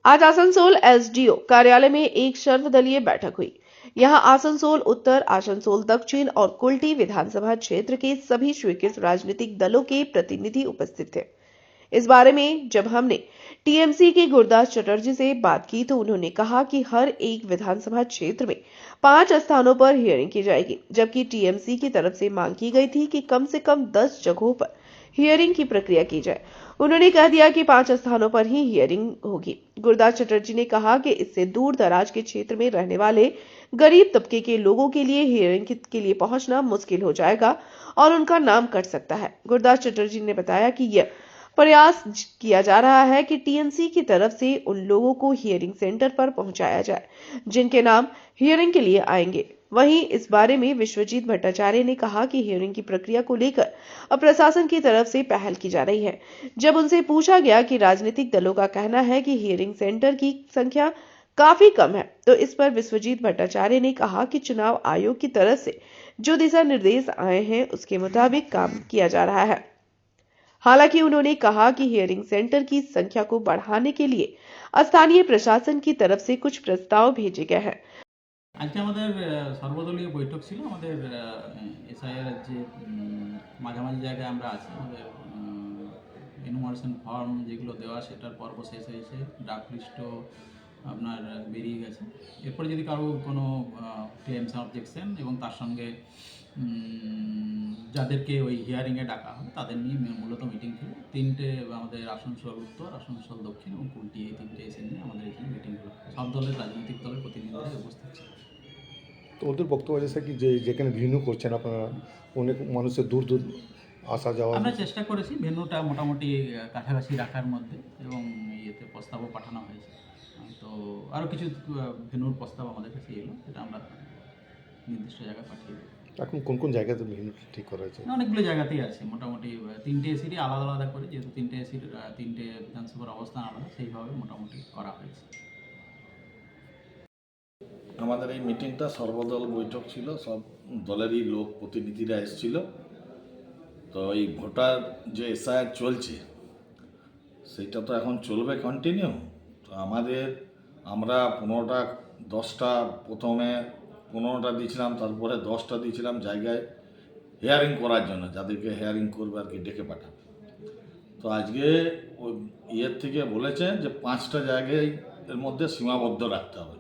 आज आसनसोल एसडीओ कार्यालय में एक सर्वदलीय बैठक हुई। यहां आसनसोल उत्तर, आसनसोल दक्षिण और कुल्टी विधानसभा क्षेत्र के सभी स्वीकृत राजनीतिक दलों के प्रतिनिधि उपस्थित थे। इस बारे में जब हमने टीएमसी के गुरदास चटर्जी से बात की तो उन्होंने कहा कि हर एक विधानसभा क्षेत्र में 5 स्थानों पर हियरिंग की जाएगी, जबकि टीएमसी की तरफ से मांग की गई थी कि कम से कम 10 जगहों पर हियरिंग की प्रक्रिया की जाए। उन्होंने कह दिया कि 5 स्थानों पर ही हियरिंग होगी। गुरदास चटर्जी ने कहा कि इससे दूर दराज के क्षेत्र में रहने वाले गरीब तबके के लोगों के लिए हियरिंग के लिए पहुंचना मुश्किल हो जाएगा और उनका नाम कट सकता है। गुरदास चटर्जी ने बताया कि यह प्रयास किया जा रहा है कि टीएमसी की तरफ से उन लोगों को हियरिंग सेंटर पर पहुंचाया जाए जिनके नाम हियरिंग के लिए आएंगे। वहीं इस बारे में विश्वजीत भट्टाचार्य ने कहा कि हियरिंग की प्रक्रिया को लेकर अब प्रशासन की तरफ से पहल की जा रही है। जब उनसे पूछा गया कि राजनीतिक दलों का कहना है कि हियरिंग सेंटर की संख्या काफी कम है, तो इस पर विश्वजीत भट्टाचार्य ने कहा कि चुनाव आयोग की तरफ से जो दिशा निर्देश आए हैं उसके मुताबिक काम किया जा रहा है। हालांकि उन्होंने कहा कि हियरिंग सेंटर की संख्या को बढ़ाने के लिए स्थानीय प्रशासन की तरफ से कुछ प्रस्ताव भेजे गए हैं। আজকে আমাদের সর্বদলীয় বৈঠক ছিল। আমাদের এসআইআর যে মাঝামাঝি জায়গায় আমরা আছি, আমাদের এনুমারেশন ফর্ম যেগুলো দেওয়া সেটার পর্ব শেষ হয়েছে, ড্রাফট লিস্টও আপনার বেরিয়ে গেছে। এরপরে যদি কারো কোনো ক্লেমস অবজেকশন এবং তার সঙ্গে যাদেরকে ওই হিয়ারিংয়ে ডাকা হয় তাদের নিয়ে মূলত মিটিং ছিল। তিনটে আমাদের আসানসোল উত্তর, আসানসোল দক্ষিণ এবং কুলটি, এই তিনটে এসে নিয়ে আমাদের এখানে মিটিং হলো। সব দলের রাজনৈতিক দলের প্রতিনিধিরা উপস্থিত ছিল। তো ওদের বক্তব্য আছে কি যে যেখানে ভেন্যু করছেন আপনারা, অনেক মানুষের দূর দূর আসা যাওয়া। আমরা চেষ্টা করেছি ভেন্যুটা মোটামুটি কাছাকাছি রাখার মধ্যে এবং ইয়েতে প্রস্তাবও পাঠানো হয়েছে। তো আরও কিছু ভেন্যুর প্রস্তাব আমাদের কাছে এলো, যেটা আমরা নির্দিষ্ট জায়গায় পাঠিয়ে দেবো। এখন কোন কোন জায়গাতে ভেন্যু ঠিক করা হয়েছে? অনেকগুলো জায়গাতেই আছে, মোটামুটি তিনটে এসিরই আলাদা আলাদা করে, যেহেতু তিনটে এসির তিনটে বিধানসভার অবস্থান আলাদা, সেইভাবে মোটামুটি করা হয়েছে। আমাদের এই মিটিংটা সর্বদল বৈঠক ছিল, সব দলেরই লোক প্রতিনিধিরা এসেছিল। তো এই ভোটার যে এসআইআর চলছে সেইটা তো এখন চলবে কন্টিনিউ। তো আমরা 10টা প্রথমে 15টা দিয়েছিলাম, তারপরে 10টা দিয়েছিলাম জায়গায় হেয়ারিং করার জন্য, যাদেরকে হেয়ারিং করবে আর কি ডেকে পাঠাবে। তো আজকে ওই ইয়ের থেকে বলেছে যে 5টা জায়গায় এর মধ্যে সীমাবদ্ধ রাখতে হবে।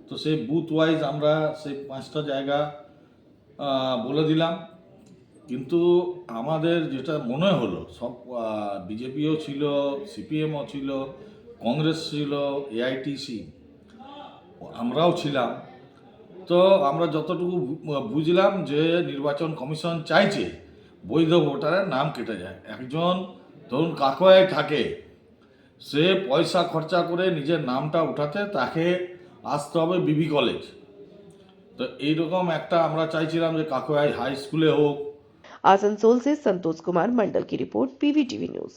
তো সেই বুথ ওয়াইজ আমরা সেই 5টা জায়গা বলে দিলাম। কিন্তু আমাদের যেটা মনে হলো, সব বিজেপিও ছিল, সিপিএমও ছিল, কংগ্রেস ছিল, এআইটিসি, আমরাও ছিলাম। তো আমরা যতটুকু বুঝলাম যে নির্বাচন কমিশন চাইছে বৈধ ভোটারের নাম কেটে যায়। একজন ধরুন কাকোয়ায় থাকে, সে পয়সা খরচা করে নিজের নামটা উঠাতে তাকে আসতে হবে বিবি কলেজ। তো এইরকম একটা আমরা চাইছিলাম যে কাকোয়ায় হাই স্কুলে হোক। आसनसोल से संतोष कुमार मंडल की रिपोर्ट, पीवीटीवी न्यूज।